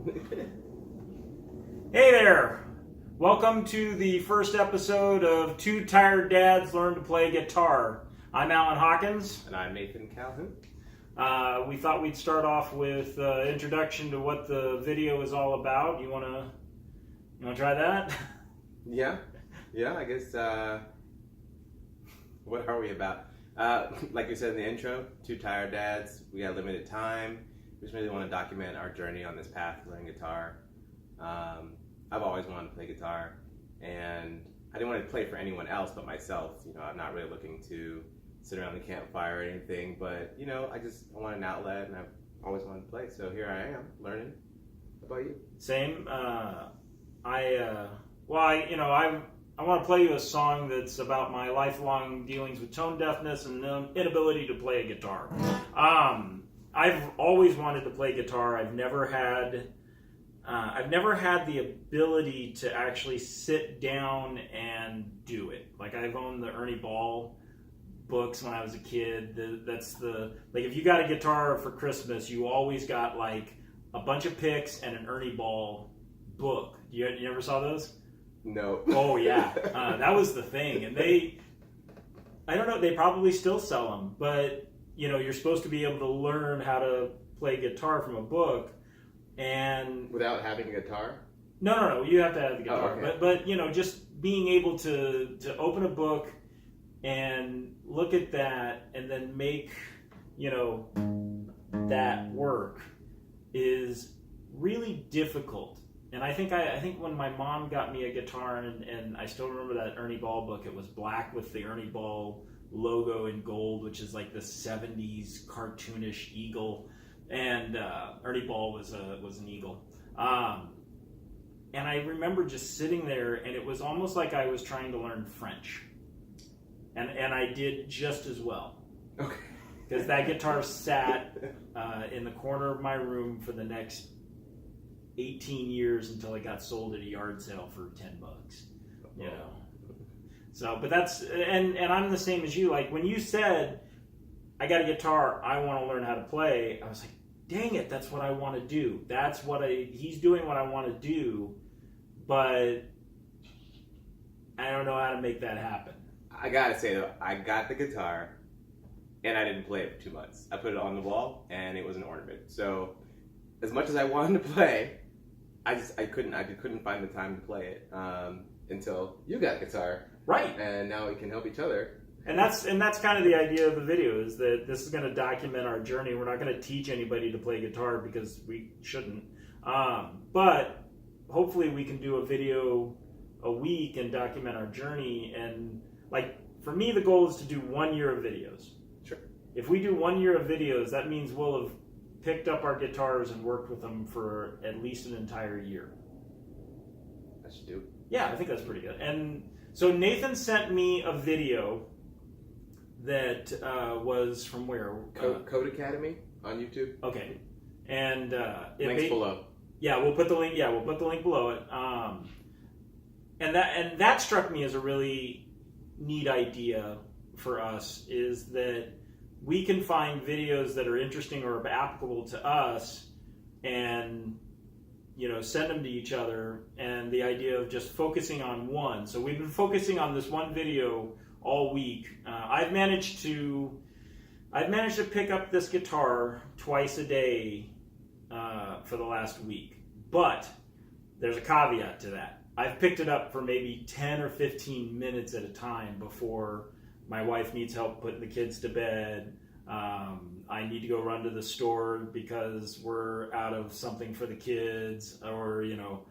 Hey there! Welcome to the first episode of Two Tired Dads Learn to Play Guitar. I'm Alan Hawkins. And I'm Nathan Calhoun. We thought we'd start off with an introduction to what the video is all about. You wanna try that? Yeah, I guess, what are we about? Like we said in the intro, two tired dads, we got limited time. We just really want to document our journey on this path to learning guitar. I've always wanted to play guitar, and I didn't want to play for anyone else but myself. You know, I'm not really looking to sit around the campfire or anything, but, you know, I want an outlet, and I've always wanted to play. So here I am, learning. How about you? Same. I want to play you a song that's about my lifelong dealings with tone deafness and inability to play a guitar. I've always wanted to play guitar. I've never had the ability to actually sit down and do it. Like, I've owned the Ernie Ball books when I was a kid. If you got a guitar for Christmas, you always got like a bunch of picks and an Ernie Ball book. You ever saw those? No. Oh yeah, that was the thing. And I don't know, they probably still sell them, but you know, you're supposed to be able to learn how to play guitar from a book. And Without having a guitar? No, you have to have the guitar. Oh, okay. But you know, just being able to open a book and look at that and then make, you know, that work is really difficult. And I think when my mom got me a guitar, and I still remember that Ernie Ball book, it was black with the Ernie Ball logo in gold, which is like the 70s cartoonish eagle. And Ernie Ball was an eagle. And I remember just sitting there, and it was almost like I was trying to learn French. And I did just as well. Okay. Because that guitar sat in the corner of my room for the next 18 years until it got sold at a yard sale for $10. You know. So, but that's, and I'm the same as you. Like, when you said, I got a guitar, I want to learn how to play, I was like, dang it, that's what I want to do. He's doing what I want to do, but I don't know how to make that happen. I gotta say though, I got the guitar, and I didn't play it for 2 months. I put it on the wall, and it was an ornament. So, as much as I wanted to play, I couldn't find the time to play it until you got a guitar, right? And now we can help each other. And that's kind of the idea of the video, is that this is going to document our journey. We're not going to teach anybody to play guitar because we shouldn't. But hopefully we can do a video a week and document our journey. And like, for me, the goal is to do 1 year of videos. Sure. If we do 1 year of videos, that means we'll have picked up our guitars and worked with them for at least an entire year. I should do it. Yeah, I think that's pretty good. And so Nathan sent me a video that was from where? Code Academy on YouTube. Okay, and links below. Yeah, we'll put the link. Yeah, we'll put the link below it. And that struck me as a really neat idea for us, is that we can find videos that are interesting or applicable to us, and you know, send them to each other. And the idea of just focusing on one. So we've been focusing on this one video all week. I've managed to pick up this guitar twice a day for the last week. But there's a caveat to that. I've picked it up for maybe 10 or 15 minutes at a time before my wife needs help putting the kids to bed. I need to go run to the store because we're out of something for the kids, or, you know,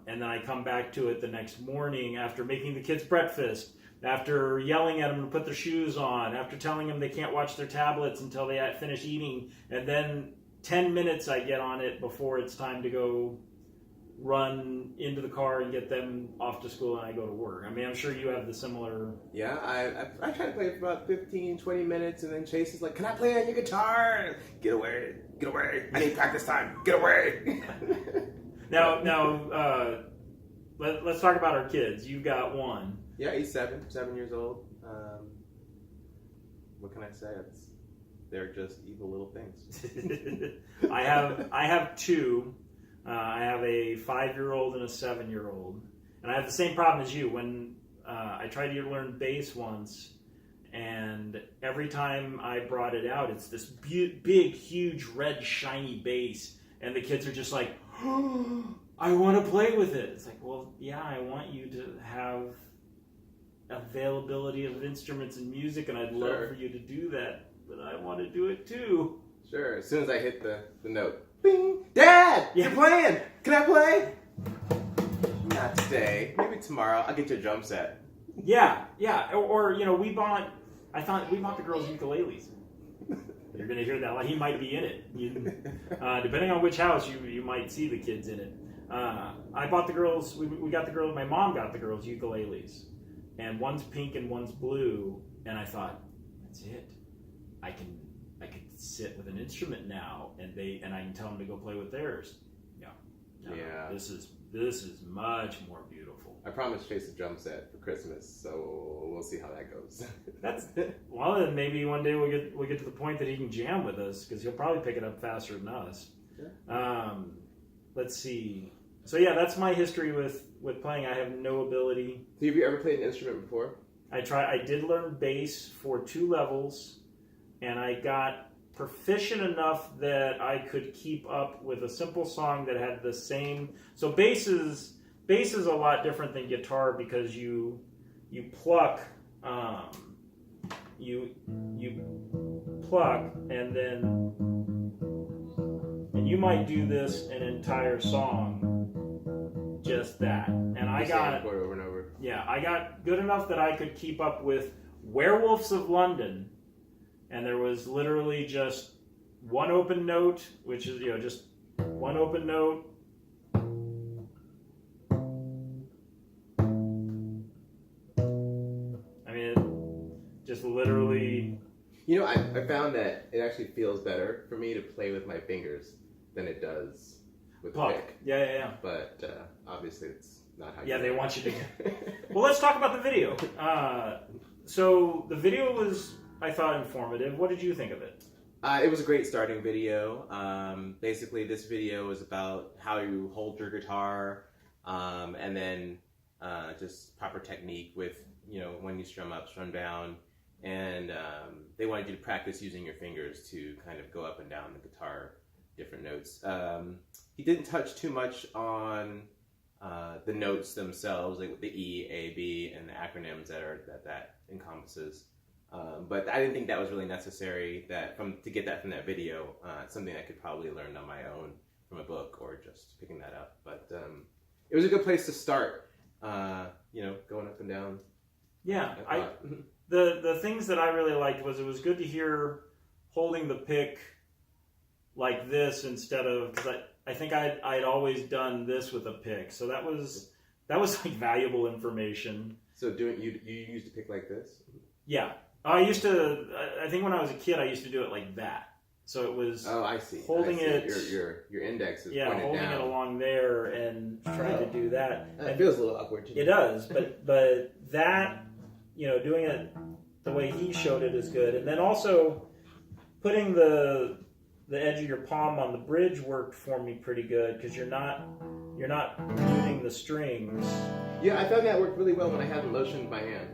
and then I come back to it the next morning after making the kids breakfast, after yelling at them to put their shoes on, after telling them they can't watch their tablets until they finish eating, and then 10 minutes I get on it before it's time to go run into the car and get them off to school, and I go to work. I mean, I'm sure you have the similar... Yeah, I try to play for about 15, 20 minutes, and then Chase is like, can I play on your guitar? Get away. I need practice time. Get away. Now, let's talk about our kids. You've got one. Yeah, he's 7 years old. What can I say? They're just evil little things. I have two. I have a 5-year-old and a 7-year-old, and I have the same problem as you. When I tried to learn bass once, and every time I brought it out, it's this big, huge, red, shiny bass, and the kids are just like, oh, I want to play with it. It's like, well, yeah, I want you to have availability of instruments and music, and I'd love for you to do that, but I want to do it too. Sure. As soon as I hit the note, bing, Dad, you're playing. Can I play? Not today. Maybe tomorrow. I'll get you a drum set. Yeah. Or we bought the girls ukuleles. You're gonna hear that. Like, he might be in it. Depending on which house, you might see the kids in it. I bought the girls. We got the girls. My mom got the girls ukuleles, and one's pink and one's blue. And I thought, that's it. I could sit with an instrument now, and I can tell them to go play with theirs. No, this is much more beautiful. I promised Chase a drum set for Christmas, so we'll see how that goes. Well, then maybe one day we'll get to the point that he can jam with us, because he'll probably pick it up faster than us. Yeah. Let's see. So yeah, that's my history with playing. I have no ability. So have you ever played an instrument before? I did learn bass for 2 levels, and I got proficient enough that I could keep up with a simple song that had the same. So bass is a lot different than guitar, because you pluck, you pluck, and you might do this an entire song, just that. And I got over and over. Yeah, I got good enough that I could keep up with Werewolves of London. And there was literally just one open note, which is, just one open note. I mean, just literally. I found that it actually feels better for me to play with my fingers than it does with the pick. Yeah. But obviously it's not how you they want you to. Well, let's talk about the video. So the video was, I thought, informative. What did you think of it? It was a great starting video. Basically, this video is about how you hold your guitar, and then just proper technique with, when you strum up, strum down. And they wanted you to practice using your fingers to kind of go up and down the guitar, different notes. He didn't touch too much on the notes themselves, like the E, A, B, and the acronyms that encompasses. But I didn't think that was really necessary. To get that from that video, something I could probably learn on my own from a book or just picking that up. But it was a good place to start. Going up and down. Yeah, the things that I really liked was it was good to hear holding the pick like this instead of, because I think I'd always done this with a pick, so that was like valuable information. So you used to pick like this? Yeah. I used to. I think when I was a kid, I used to do it like that. So it was. Oh, I see. Holding it. Your index is pointed down. Yeah, holding it along there and trying to do that. It feels a little awkward to me. It does, but that, doing it the way he showed it is good, and then also putting the edge of your palm on the bridge worked for me pretty good, because you're not muting the strings. Yeah, I found that worked really well when I hadn't motioned my hand.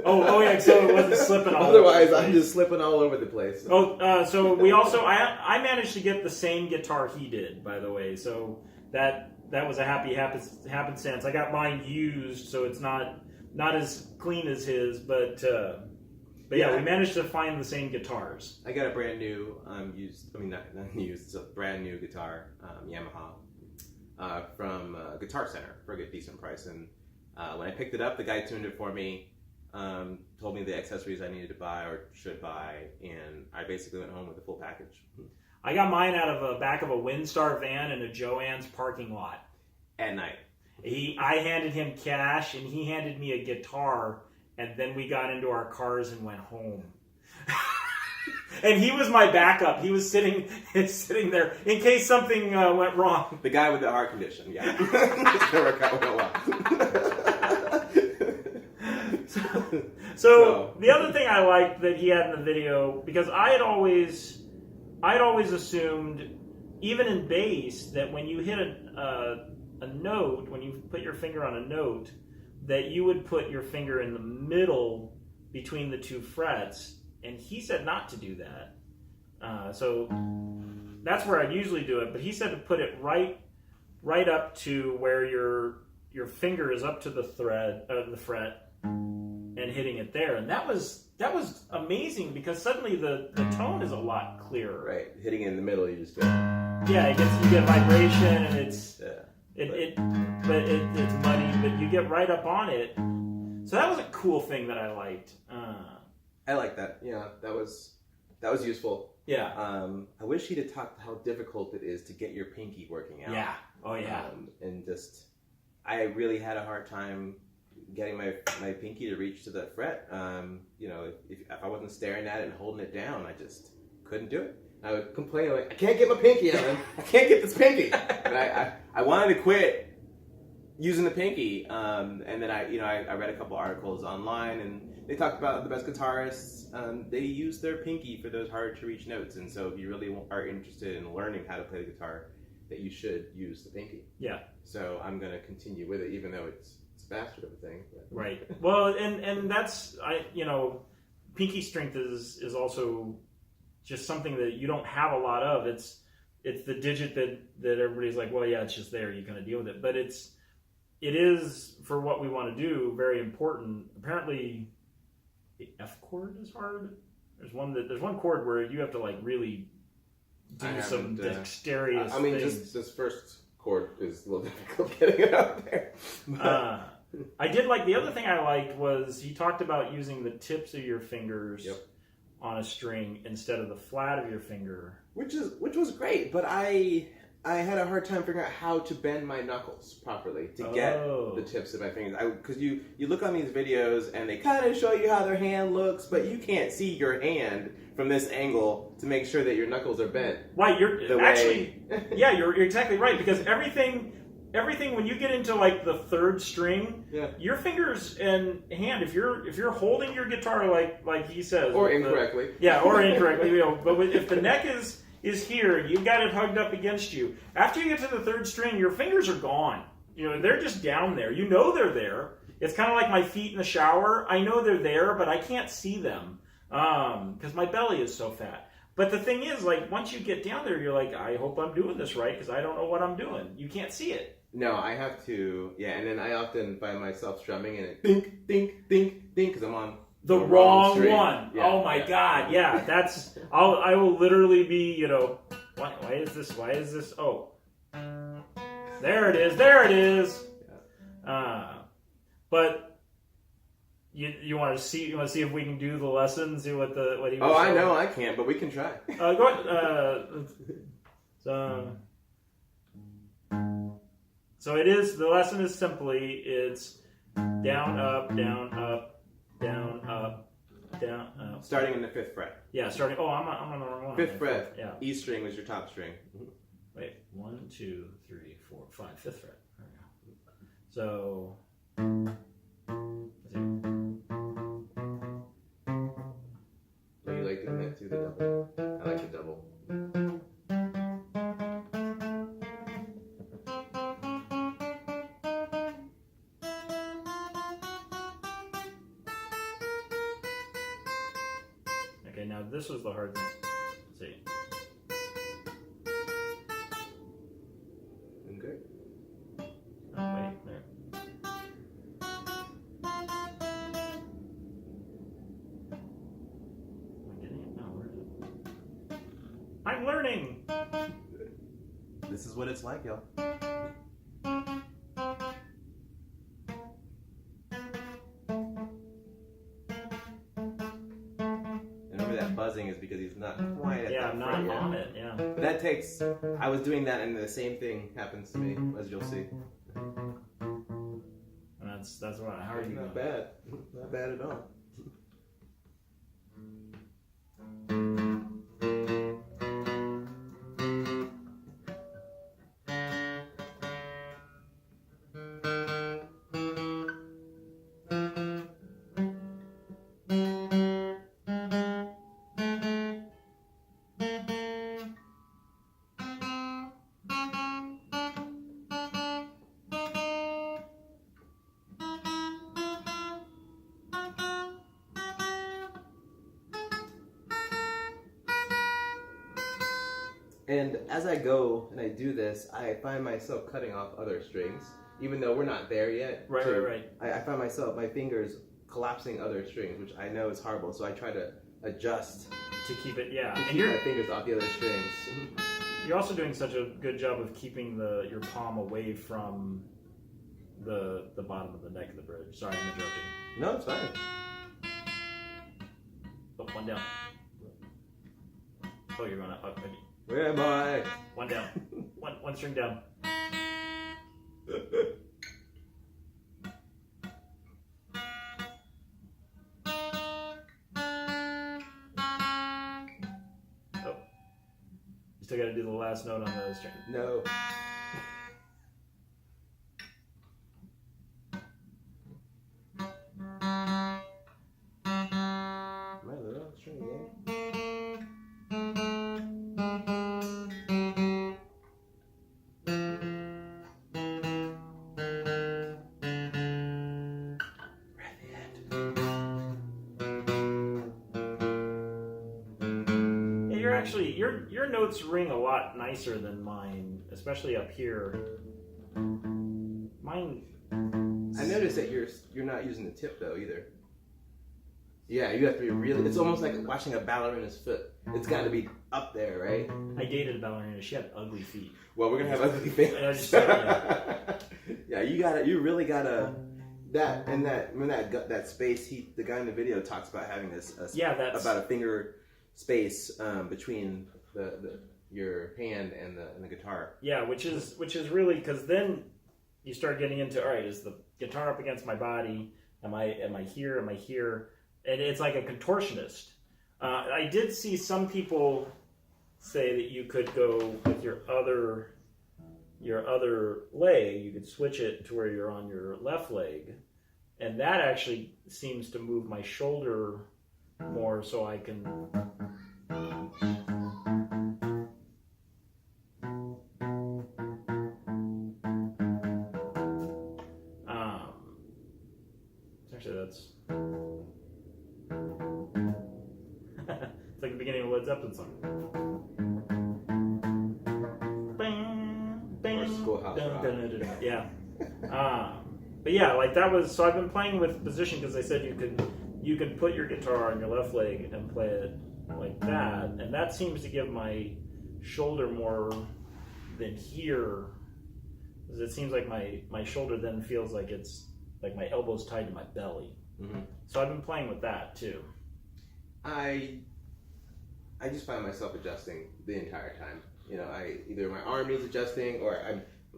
Oh yeah, so it wasn't slipping all Otherwise, I'm just slipping all over the place. So we also, I managed to get the same guitar he did, by the way. So that was a happy happenstance. I got mine used, so it's not as clean as his, but yeah, we managed to find the same guitars. I got a brand new not used, it's a brand new guitar, Yamaha, from Guitar Center for a good decent price. And when I picked it up, the guy tuned it for me. Told me the accessories I needed to buy or should buy, and I basically went home with the full package. I got mine out of the back of a Windstar van in a Joann's parking lot. At night. I handed him cash, and he handed me a guitar, and then we got into our cars and went home. And he was my backup. He was sitting there in case something went wrong. The guy with the heart condition, yeah. That worked out real well. So the other thing I liked that he had in the video, because I had always assumed even in bass, that when you hit a note, when you put your finger on a note, that you would put your finger in the middle between the two frets, and he said not to do that. So that's where I'd usually do it, but he said to put it right up to where your finger is up to the fret, and hitting it there, and that was amazing because suddenly the tone is a lot clearer. Right, hitting it in the middle, you just go. Yeah, you get vibration, and it's Yeah. but it's muddy, but you get right up on it. So that was a cool thing that I liked. I like that. Yeah, that was useful. Yeah. I wish he'd have talked how difficult it is to get your pinky working out. Yeah. Oh yeah. And just, I really had a hard time getting my pinky to reach to the fret. You know, if I wasn't staring at it and holding it down, I just couldn't do it. I would complain like, I can't get my pinky, Ellen. I can't get this pinky. And I wanted to quit using the pinky. And then I read a couple articles online, and they talked about the best guitarists. They use their pinky for those hard to reach notes. And so if you really are interested in learning how to play the guitar, that you should use the pinky. Yeah. So I'm going to continue with it, even though it's a bastard of a thing. But. Right. Well, and that's pinky strength is also just something that you don't have a lot of. It's the digit that everybody's like, well, yeah, it's just there. You kind of deal with it, but it is for what we want to do very important. Apparently, the F chord is hard. There's one chord where you have to like really do some dexterous. I mean, things. just this first chord is a little difficult getting it out there. I did like the other thing I liked was he talked about using the tips of your fingers. Yep. On a string instead of the flat of your finger, which was great, but I had a hard time figuring out how to bend my knuckles properly to get the tips of my fingers. Because you look on these videos and they kind of show you how their hand looks, but you can't see your hand from this angle to make sure that your knuckles are bent. Right, you're exactly right, because everything when you get into like the third string, your fingers and hand, if you're holding your guitar like he says, or incorrectly, or incorrectly, but if the neck is here, you've got it hugged up against you. After you get to the third string, your fingers are gone. They're just down there. You know they're there. It's kind of like my feet in the shower. I know they're there, but I can't see them because my belly is so fat. But the thing is, like, once you get down there, you're like, I hope I'm doing this right because I don't know what I'm doing. You can't see it. No, I have to, and then I often find myself strumming and it dink, dink, dink, dink, because I'm on the wrong one. Yeah, oh my God, yeah, that's, I will literally be, why is this, oh, there it is. But you want to see if we can do the lesson, see what he was Oh, showing? I know I can't, but we can try. Go ahead, So the lesson is simply, it's down, up, down, up, down, up, down, up. Starting in the 5th fret. Yeah, starting, I'm on the wrong one. 5th fret. Yeah. E string was your top string. Wait, 1, 2, 3, 4, 5, 5th fret. There we go. So, Oh, you like doing that too, the double? I like the double. okay, now this was the hard thing. Let's see. Good. Oh, wait, there. Am I getting it? No, where is it? I'm learning! This is what it's like, y'all. Remember that buzzing is because he's not quite at that I'm front not yet. on it, yeah. But that takes, I was doing that and the same thing happens to me, as you'll see. And that's what, how are you Not going? bad. Not bad at all. And as I go and I do this, I find myself cutting off other strings, even though we're not there yet. Right. I find myself, my fingers collapsing other strings, which I know is horrible. So I try to adjust To keep it, yeah. to And keep my fingers off the other strings. you're also doing such a good job of keeping your palm away from the bottom of the neck of the bridge. Sorry, I'm interrupting. No, it's fine. Oh, one down. Oh, you're going up. Okay. Where am I? One down. One string down. Oh. You still got to do the last note on the string. No. My little string, yeah. Yeah, you're actually your notes ring a lot nicer than mine, especially up here. Mine. I noticed that you're not using the tip though either. Yeah, you have to be really. It's almost like watching a ballerina's foot. It's got to be up there, right? I dated a ballerina. She had ugly feet. Well, we're gonna have ugly fingers. Yeah, you really gotta. That space. The guy in the video talks about having that's about a finger space between your hand and the guitar. Yeah, which is really, because then you start getting into, all right, is the guitar up against my body? Am I here? Am I here? And it's like a contortionist. I did see some people say that you could go with your other leg. You could switch it to where you're on your left leg, and that actually seems to move my shoulder more, so I can. Actually, that's. It's like the beginning of a Led Zeppelin song. Or Schoolhouse Rock. Yeah. But yeah, like that was. So I've been playing with position because they said you could put your guitar on your left leg and play it like that, and that seems to give my shoulder more than here. Because it seems like my shoulder then feels like it's like my elbow's tied to my belly. Mm-hmm. So I've been playing with that too. I just find myself adjusting the entire time. You know, either my arm needs adjusting or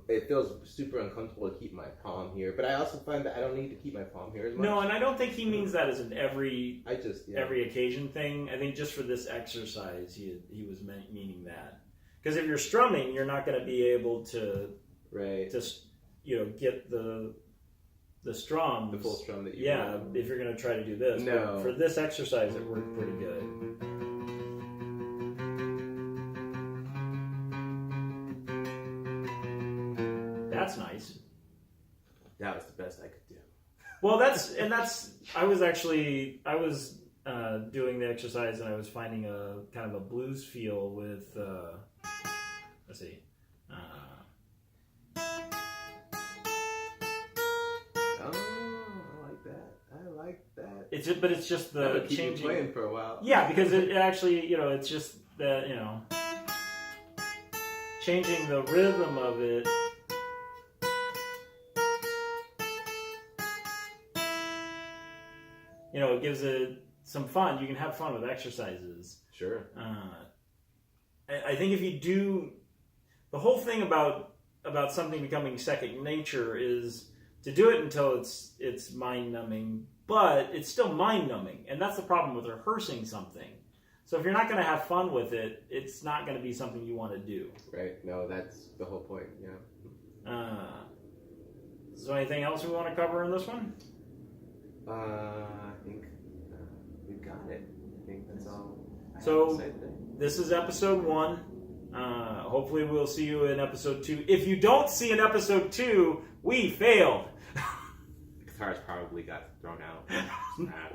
it feels super uncomfortable to keep my palm here. But I also find that I don't need to keep my palm here as much. No, and I don't think he means that as an every every occasion thing. I think just for this exercise, he was meaning that. Because if you're strumming, you're not going to be able to get the strums, the full strum that you want. If you're going to try to do this. No. But for this exercise, it worked pretty good. That's nice. That was the best I could do. Well, I was doing the exercise and I was finding a kind of a blues feel with, let's see. I like that. It's just the keep changing. Playing for a while. Yeah, because it actually, it's just that, changing the rhythm of it. It gives it some fun. You can have fun with exercises. Sure. I think if you do, the whole thing about something becoming second nature is to do it until it's mind numbing, but it's still mind numbing, and that's the problem with rehearsing something. So if you're not going to have fun with it, it's not going to be something you want to do. Right. No, that's the whole point. Yeah. Is there anything else we want to cover in this one? I think we've got it. I think that's all. So this is episode 1. Hopefully we'll see you in episode 2. If you don't see in episode 2, we failed. The guitars probably got thrown out.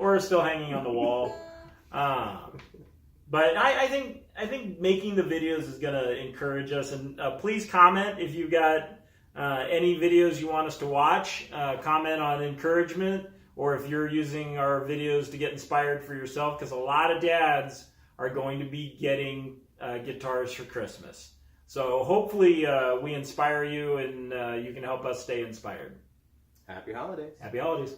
Or still hanging on the wall. But I think making the videos is going to encourage us. And please comment if you've got any videos you want us to watch. Comment on encouragement, or if you're using our videos to get inspired for yourself, because a lot of dads are going to be getting guitars for Christmas. So hopefully we inspire you, and you can help us stay inspired. Happy holidays. Happy holidays.